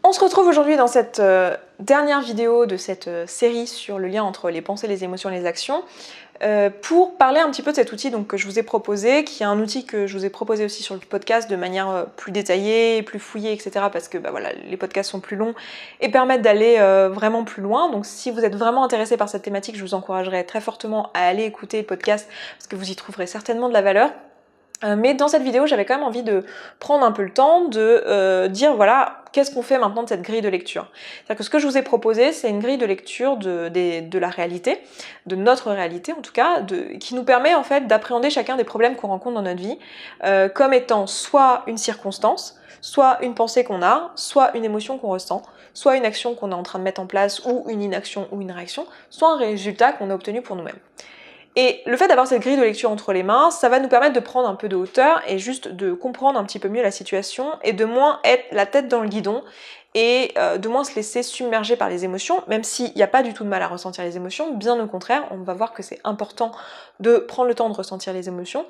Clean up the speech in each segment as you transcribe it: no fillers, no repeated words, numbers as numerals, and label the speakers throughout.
Speaker 1: On se retrouve aujourd'hui dans cette dernière vidéo de cette série sur le lien entre les pensées, les émotions et les actions pour parler un petit peu de cet outil que je vous ai proposé, qui est un outil que je vous ai proposé aussi sur le podcast de manière plus détaillée, plus fouillée, etc. parce que voilà, les podcasts sont plus longs et permettent d'aller vraiment plus loin. Donc si vous êtes vraiment intéressé par cette thématique, je vous encouragerais très fortement à aller écouter le podcast parce que vous y trouverez certainement de la valeur. Mais dans cette vidéo, j'avais quand même envie de prendre un peu le temps de dire voilà, qu'est-ce qu'on fait maintenant de cette grille de lecture. C'est-à-dire que ce que je vous ai proposé, c'est une grille de lecture de la réalité, de notre réalité en tout cas, qui nous permet en fait d'appréhender chacun des problèmes qu'on rencontre dans notre vie comme étant soit une circonstance, soit une pensée qu'on a, soit une émotion qu'on ressent, soit une action qu'on est en train de mettre en place, ou une inaction ou une réaction, soit un résultat qu'on a obtenu pour nous-mêmes. Et le fait d'avoir cette grille de lecture entre les mains, ça va nous permettre de prendre un peu de hauteur et juste de comprendre un petit peu mieux la situation et de moins être la tête dans le guidon et de moins se laisser submerger par les émotions, même s'il n'y a pas du tout de mal à ressentir les émotions, bien au contraire, on va voir que c'est important de prendre le temps de ressentir les émotions,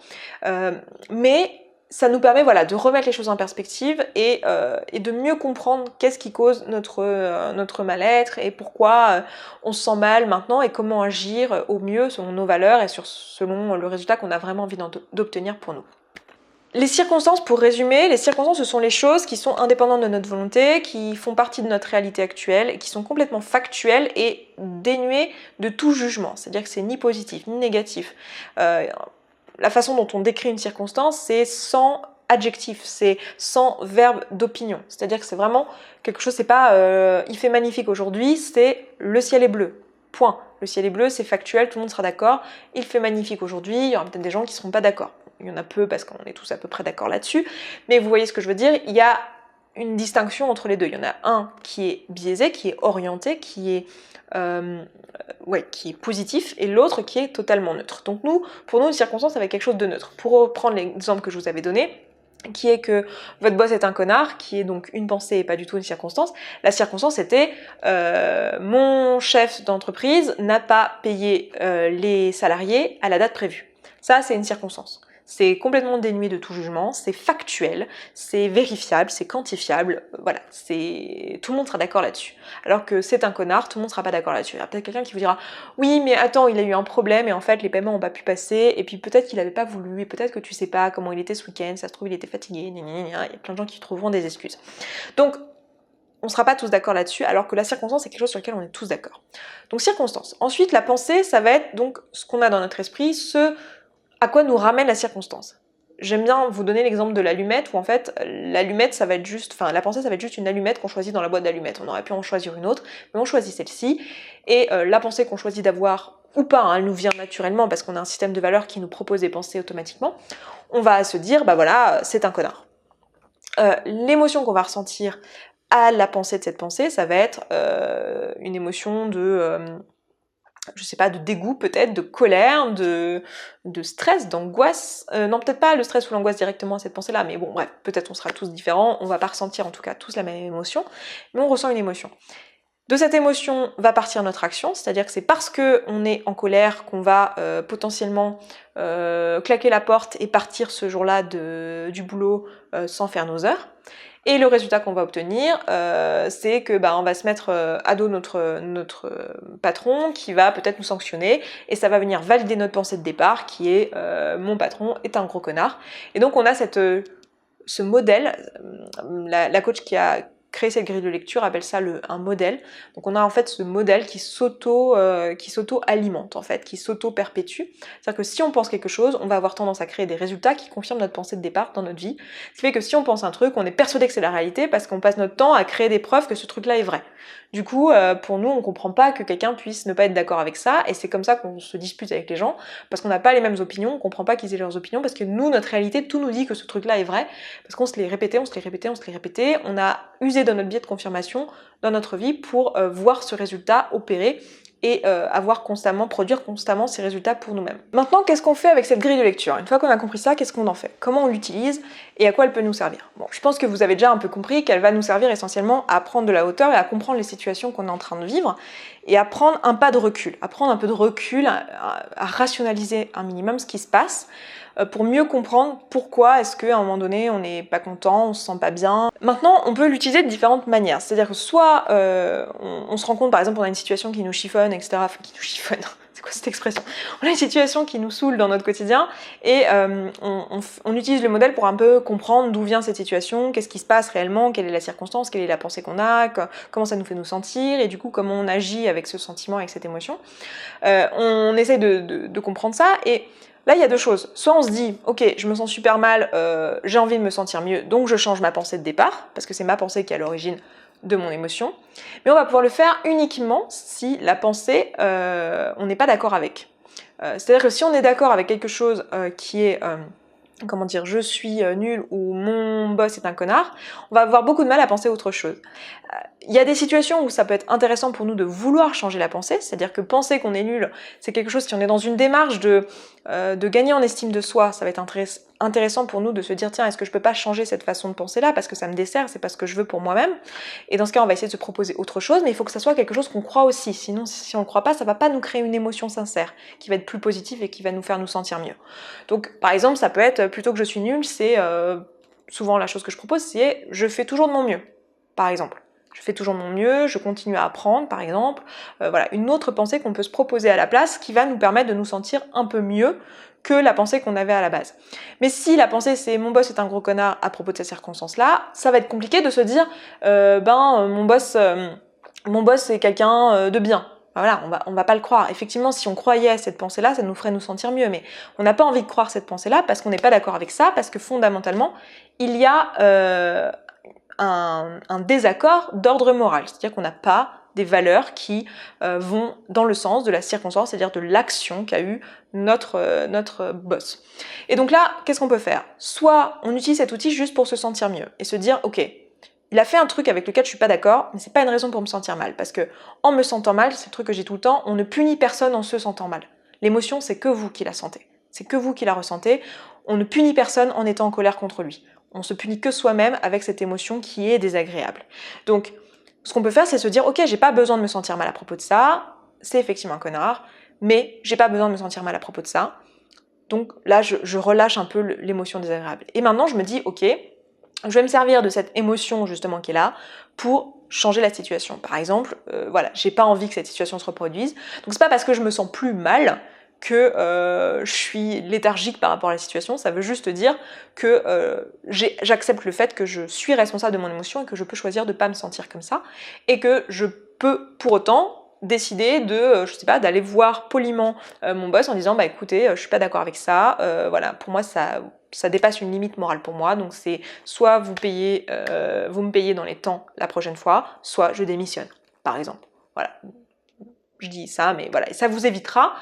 Speaker 1: mais ça nous permet de remettre les choses en perspective et de mieux comprendre qu'est-ce qui cause notre mal-être et pourquoi on se sent mal maintenant et comment agir au mieux selon nos valeurs et selon le résultat qu'on a vraiment envie d'obtenir pour nous. Les circonstances, pour résumer, les circonstances ce sont les choses qui sont indépendantes de notre volonté, qui font partie de notre réalité actuelle, et qui sont complètement factuelles et dénuées de tout jugement. C'est-à-dire que c'est ni positif ni négatif. La façon dont on décrit une circonstance, c'est sans adjectif, c'est sans verbe d'opinion. C'est-à-dire que c'est vraiment quelque chose, c'est pas il fait magnifique aujourd'hui, c'est le ciel est bleu. Point. Le ciel est bleu, c'est factuel, tout le monde sera d'accord. Il fait magnifique aujourd'hui, il y aura peut-être des gens qui ne seront pas d'accord. Il y en a peu parce qu'on est tous à peu près d'accord là-dessus. Mais vous voyez ce que je veux dire, il y a une distinction entre les deux. Il y en a un qui est biaisé, qui est orienté, qui est positif, et l'autre qui est totalement neutre. Donc pour nous, une circonstance, ça va être quelque chose de neutre. Pour reprendre l'exemple que je vous avais donné, qui est que votre boss est un connard, qui est donc une pensée et pas du tout une circonstance. La circonstance était mon chef d'entreprise n'a pas payé les salariés à la date prévue. Ça, c'est une circonstance. C'est complètement dénué de tout jugement, c'est factuel, c'est vérifiable, c'est quantifiable, voilà, tout le monde sera d'accord là-dessus. Alors que c'est un connard, tout le monde sera pas d'accord là-dessus. Il y a peut-être quelqu'un qui vous dira « Oui, mais attends, il a eu un problème et en fait les paiements ont pas pu passer et puis peut-être qu'il avait pas voulu et peut-être que tu sais pas comment il était ce week-end, ça se trouve il était fatigué, il y a plein de gens qui trouveront des excuses. » Donc, on ne sera pas tous d'accord là-dessus, alors que la circonstance, c'est quelque chose sur lequel on est tous d'accord. Donc, circonstance. Ensuite, la pensée, ça va être donc ce qu'on a dans notre esprit, à quoi nous ramène la circonstance. J'aime bien vous donner l'exemple de l'allumette, où en fait, l'allumette, ça va être juste, la pensée, ça va être juste une allumette qu'on choisit dans la boîte d'allumettes. On aurait pu en choisir une autre, mais on choisit celle-ci, et la pensée qu'on choisit d'avoir, ou pas, elle nous vient naturellement, parce qu'on a un système de valeurs qui nous propose des pensées automatiquement, on va se dire, c'est un connard. L'émotion qu'on va ressentir à la pensée de cette pensée, ça va être une émotion de dégoût peut-être, de colère, de stress, d'angoisse. Non, peut-être pas le stress ou l'angoisse directement à cette pensée-là, mais bon, bref, peut-être on sera tous différents, on va pas ressentir en tout cas tous la même émotion, mais on ressent une émotion. De cette émotion va partir notre action, c'est-à-dire que c'est parce qu'on est en colère qu'on va potentiellement claquer la porte et partir ce jour-là du boulot sans faire nos heures. Et le résultat qu'on va obtenir, c'est que on va se mettre à dos notre patron qui va peut-être nous sanctionner et ça va venir valider notre pensée de départ qui est mon patron est un gros connard. Et donc on a ce modèle, la coach qui a créé cette grille de lecture appelle ça un modèle. Donc on a en fait ce modèle qui s'auto-alimente en fait, qui s'auto-perpétue. C'est-à-dire que si on pense quelque chose, on va avoir tendance à créer des résultats qui confirment notre pensée de départ dans notre vie. Ce qui fait que si on pense un truc, on est persuadé que c'est la réalité parce qu'on passe notre temps à créer des preuves que ce truc-là est vrai. Du coup, pour nous, on comprend pas que quelqu'un puisse ne pas être d'accord avec ça, et c'est comme ça qu'on se dispute avec les gens, parce qu'on n'a pas les mêmes opinions, on comprend pas qu'ils aient leurs opinions, parce que nous, notre réalité, tout nous dit que ce truc-là est vrai, parce qu'on se l'est répété, on a usé de notre biais de confirmation dans notre vie pour voir ce résultat opérer et produire constamment ces résultats pour nous-mêmes. Maintenant, qu'est-ce qu'on fait avec cette grille de lecture? Une fois qu'on a compris ça, qu'est-ce qu'on en fait? Comment on l'utilise et à quoi elle peut nous servir? Bon, je pense que vous avez déjà un peu compris qu'elle va nous servir essentiellement à prendre de la hauteur et à comprendre les situations qu'on est en train de vivre et à prendre un pas de recul, à rationaliser un minimum ce qui se passe pour mieux comprendre pourquoi est-ce qu'à un moment donné on n'est pas content, on se sent pas bien. Maintenant, on peut l'utiliser de différentes manières. C'est-à-dire que soit on se rend compte, par exemple, on a une situation qui nous chiffonne, etc. Enfin, qui nous chiffonne. C'est quoi cette expression? On a une situation qui nous saoule dans notre quotidien et on utilise le modèle pour un peu comprendre d'où vient cette situation, qu'est-ce qui se passe réellement, quelle est la circonstance, quelle est la pensée qu'on a, comment ça nous fait nous sentir et du coup comment on agit avec ce sentiment, avec cette émotion. On essaie de comprendre ça et là il y a deux choses. Soit on se dit ok je me sens super mal, j'ai envie de me sentir mieux donc je change ma pensée de départ parce que c'est ma pensée qui est à l'origine de mon émotion, mais on va pouvoir le faire uniquement si la pensée, on n'est pas d'accord avec. C'est-à-dire que si on est d'accord avec quelque chose qui est, comment dire, je suis nul ou mon boss est un connard, on va avoir beaucoup de mal à penser autre chose. Il y a des situations où ça peut être intéressant pour nous de vouloir changer la pensée, c'est-à-dire que penser qu'on est nul, c'est quelque chose, si on est dans une démarche de gagner en estime de soi, ça va être intéressant pour nous de se dire tiens, est-ce que je peux pas changer cette façon de penser là parce que ça me dessert, c'est pas ce que je veux pour moi-même. Et dans ce cas, on va essayer de se proposer autre chose, mais il faut que ça soit quelque chose qu'on croit aussi. Sinon, si on ne croit pas, ça va pas nous créer une émotion sincère, qui va être plus positive et qui va nous faire nous sentir mieux. Donc, par exemple, ça peut être, plutôt que je suis nulle, c'est souvent la chose que je propose, c'est je fais toujours de mon mieux, par exemple. Je fais toujours de mon mieux, je continue à apprendre, par exemple. Voilà, une autre pensée qu'on peut se proposer à la place qui va nous permettre de nous sentir un peu mieux que la pensée qu'on avait à la base. Mais si la pensée c'est mon boss est un gros connard à propos de cette circonstance-là, ça va être compliqué de se dire mon boss c'est quelqu'un de bien. Voilà, on va pas le croire. Effectivement, si on croyait à cette pensée-là, ça nous ferait nous sentir mieux, mais on n'a pas envie de croire cette pensée-là parce qu'on n'est pas d'accord avec ça, parce que fondamentalement, il y a un désaccord d'ordre moral, c'est-à-dire qu'on n'a pas des valeurs qui vont dans le sens de la circonstance, c'est-à-dire de l'action qu'a eu notre boss. Et donc là, qu'est-ce qu'on peut faire? Soit on utilise cet outil juste pour se sentir mieux et se dire ok, il a fait un truc avec lequel je suis pas d'accord, mais c'est pas une raison pour me sentir mal, parce que en me sentant mal, c'est le truc que j'ai tout le temps, on ne punit personne en se sentant mal. L'émotion, c'est que vous qui la sentez, c'est que vous qui la ressentez, on ne punit personne en étant en colère contre lui. On se punit que soi-même avec cette émotion qui est désagréable. Donc, ce qu'on peut faire, c'est se dire, ok, j'ai pas besoin de me sentir mal à propos de ça, c'est effectivement un connard, mais j'ai pas besoin de me sentir mal à propos de ça. Donc là, je relâche un peu l'émotion désagréable. Et maintenant, je me dis, ok, je vais me servir de cette émotion justement qui est là pour changer la situation. Par exemple, voilà, j'ai pas envie que cette situation se reproduise. Donc c'est pas parce que je me sens plus mal que je suis léthargique par rapport à la situation, ça veut juste dire que j'accepte le fait que je suis responsable de mon émotion et que je peux choisir de pas me sentir comme ça et que je peux pour autant décider de, je sais pas, d'aller voir poliment mon boss en disant bah écoutez, je suis pas d'accord avec ça, voilà, pour moi ça dépasse une limite morale pour moi, donc c'est soit vous me payez dans les temps la prochaine fois, soit je démissionne, par exemple. Voilà. Je dis ça, mais voilà, et ça vous évitera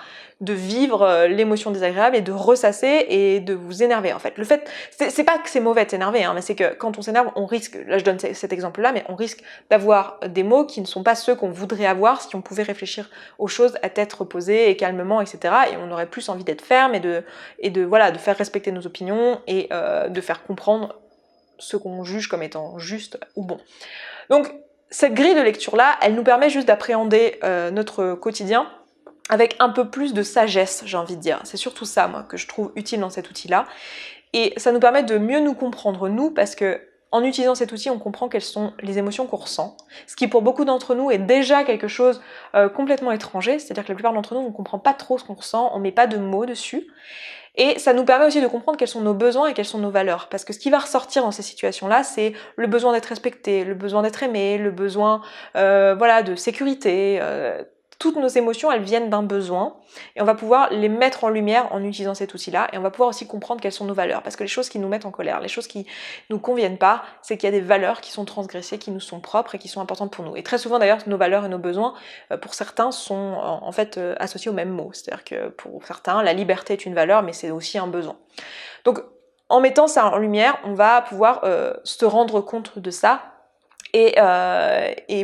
Speaker 1: de vivre l'émotion désagréable et de ressasser et de vous énerver en fait. Le fait, c'est pas que c'est mauvais de s'énerver, hein, mais c'est que quand on s'énerve, on risque, là je donne cet exemple-là, mais on risque d'avoir des mots qui ne sont pas ceux qu'on voudrait avoir si on pouvait réfléchir aux choses à tête reposée et calmement, etc. Et on aurait plus envie d'être ferme et de faire respecter nos opinions et de faire comprendre ce qu'on juge comme étant juste ou bon. Donc, cette grille de lecture-là, elle nous permet juste d'appréhender notre quotidien avec un peu plus de sagesse, j'ai envie de dire. C'est surtout ça, moi, que je trouve utile dans cet outil-là. Et ça nous permet de mieux nous comprendre, nous, parce que en utilisant cet outil, on comprend quelles sont les émotions qu'on ressent, ce qui pour beaucoup d'entre nous est déjà quelque chose complètement étranger, c'est-à-dire que la plupart d'entre nous, on ne comprend pas trop ce qu'on ressent, on met pas de mots dessus. Et ça nous permet aussi de comprendre quels sont nos besoins et quelles sont nos valeurs. Parce que ce qui va ressortir dans ces situations-là, c'est le besoin d'être respecté, le besoin d'être aimé, le besoin de sécurité. Toutes nos émotions, elles viennent d'un besoin. Et on va pouvoir les mettre en lumière en utilisant cet outil-là. Et on va pouvoir aussi comprendre quelles sont nos valeurs. Parce que les choses qui nous mettent en colère, les choses qui nous conviennent pas, c'est qu'il y a des valeurs qui sont transgressées, qui nous sont propres et qui sont importantes pour nous. Et très souvent d'ailleurs, nos valeurs et nos besoins, pour certains, sont en fait associés au même mot. C'est-à-dire que pour certains, la liberté est une valeur, mais c'est aussi un besoin. Donc en mettant ça en lumière, on va pouvoir se rendre compte de ça et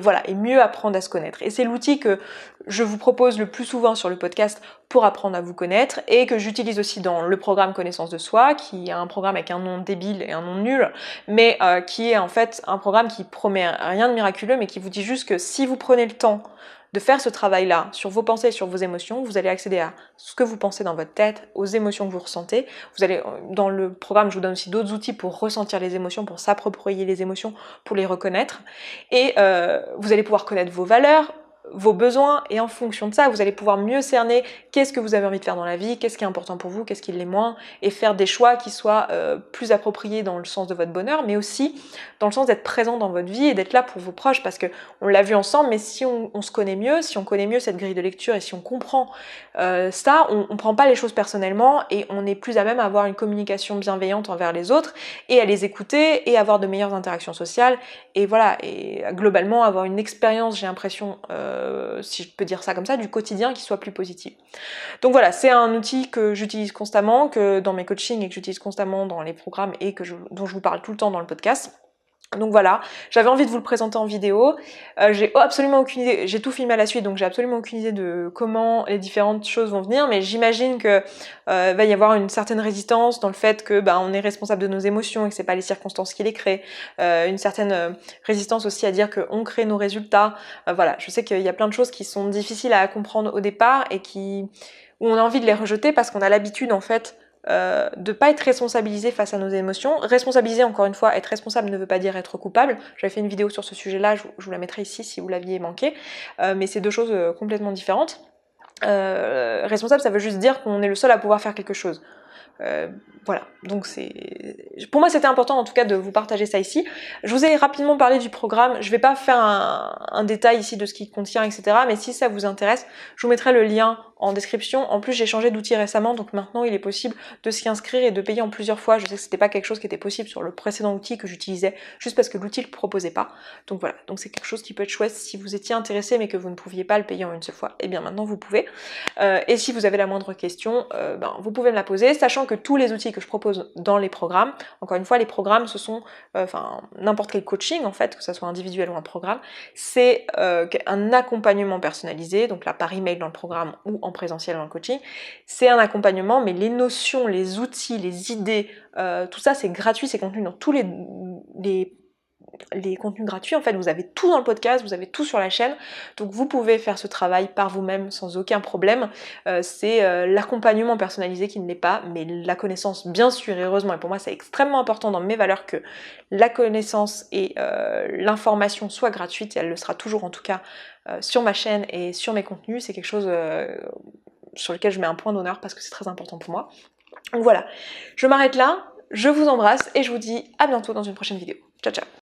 Speaker 1: voilà, et mieux apprendre à se connaître. Et c'est l'outil que je vous propose le plus souvent sur le podcast pour apprendre à vous connaître et que j'utilise aussi dans le programme Connaissance de Soi, qui est un programme avec un nom débile et un nom nul, mais qui est en fait un programme qui promet rien de miraculeux, mais qui vous dit juste que si vous prenez le temps de faire ce travail-là sur vos pensées et sur vos émotions, vous allez accéder à ce que vous pensez dans votre tête, aux émotions que vous ressentez. Vous allez, dans le programme, je vous donne aussi d'autres outils pour ressentir les émotions, pour s'approprier les émotions, pour les reconnaître. Et vous allez pouvoir connaître vos valeurs, vos besoins, et en fonction de ça, vous allez pouvoir mieux cerner qu'est-ce que vous avez envie de faire dans la vie, qu'est-ce qui est important pour vous, qu'est-ce qui l'est moins, et faire des choix qui soient plus appropriés dans le sens de votre bonheur, mais aussi dans le sens d'être présent dans votre vie et d'être là pour vos proches, parce que on l'a vu ensemble, mais si on se connaît mieux, si on connaît mieux cette grille de lecture et si on comprend ça, on prend pas les choses personnellement et on est plus à même à avoir une communication bienveillante envers les autres et à les écouter et avoir de meilleures interactions sociales, et voilà, et globalement avoir une expérience, j'ai l'impression, si je peux dire ça comme ça, du quotidien qui soit plus positive. Donc voilà, c'est un outil que j'utilise constamment, que dans mes coachings et que j'utilise constamment dans les programmes et dont je vous parle tout le temps dans le podcast. Donc voilà, j'avais envie de vous le présenter en vidéo. J'ai absolument aucune idée, j'ai tout filmé à la suite, donc j'ai absolument aucune idée de comment les différentes choses vont venir, mais j'imagine que va y avoir une certaine résistance dans le fait que on est responsable de nos émotions et que c'est pas les circonstances qui les créent. Une certaine résistance aussi à dire qu'on crée nos résultats. Voilà, je sais qu'il y a plein de choses qui sont difficiles à comprendre au départ et où on a envie de les rejeter parce qu'on a l'habitude en fait de pas être responsabilisé face à nos émotions. Responsabiliser, encore une fois, être responsable ne veut pas dire être coupable. J'avais fait une vidéo sur ce sujet-là, je vous la mettrai ici si vous l'aviez manqué, mais c'est deux choses complètement différentes. Responsable, ça veut juste dire qu'on est le seul à pouvoir faire quelque chose. Voilà, donc pour moi c'était important en tout cas de vous partager ça ici. Je vous ai rapidement parlé du programme, je vais pas faire un détail ici de ce qu'il contient, etc. Mais si ça vous intéresse, je vous mettrai le lien en description. En plus j'ai changé d'outil récemment, donc maintenant il est possible de s'y inscrire et de payer en plusieurs fois. Je sais que c'était pas quelque chose qui était possible sur le précédent outil que j'utilisais, juste parce que l'outil le proposait pas. Donc voilà, donc c'est quelque chose qui peut être chouette si vous étiez intéressé mais que vous ne pouviez pas le payer en une seule fois. Et bien maintenant vous pouvez. Et si vous avez la moindre question, vous pouvez me la poser, sachant que tous les outils que je propose dans les programmes, encore une fois les programmes ce sont, n'importe quel coaching en fait, que ce soit individuel ou un programme, c'est un accompagnement personnalisé, donc là par email dans le programme ou en présentiel dans le coaching, c'est un accompagnement, mais les notions, les outils, les idées, tout ça c'est gratuit, c'est contenu dans tous les contenus gratuits, en fait, vous avez tout dans le podcast, vous avez tout sur la chaîne, donc vous pouvez faire ce travail par vous-même sans aucun problème. C'est l'accompagnement personnalisé qui ne l'est pas, mais la connaissance bien sûr, et heureusement, et pour moi c'est extrêmement important dans mes valeurs que la connaissance et l'information soient gratuites, et elle le sera toujours en tout cas sur ma chaîne et sur mes contenus, c'est quelque chose sur lequel je mets un point d'honneur parce que c'est très important pour moi. Donc voilà, je m'arrête là, je vous embrasse et je vous dis à bientôt dans une prochaine vidéo. Ciao ciao.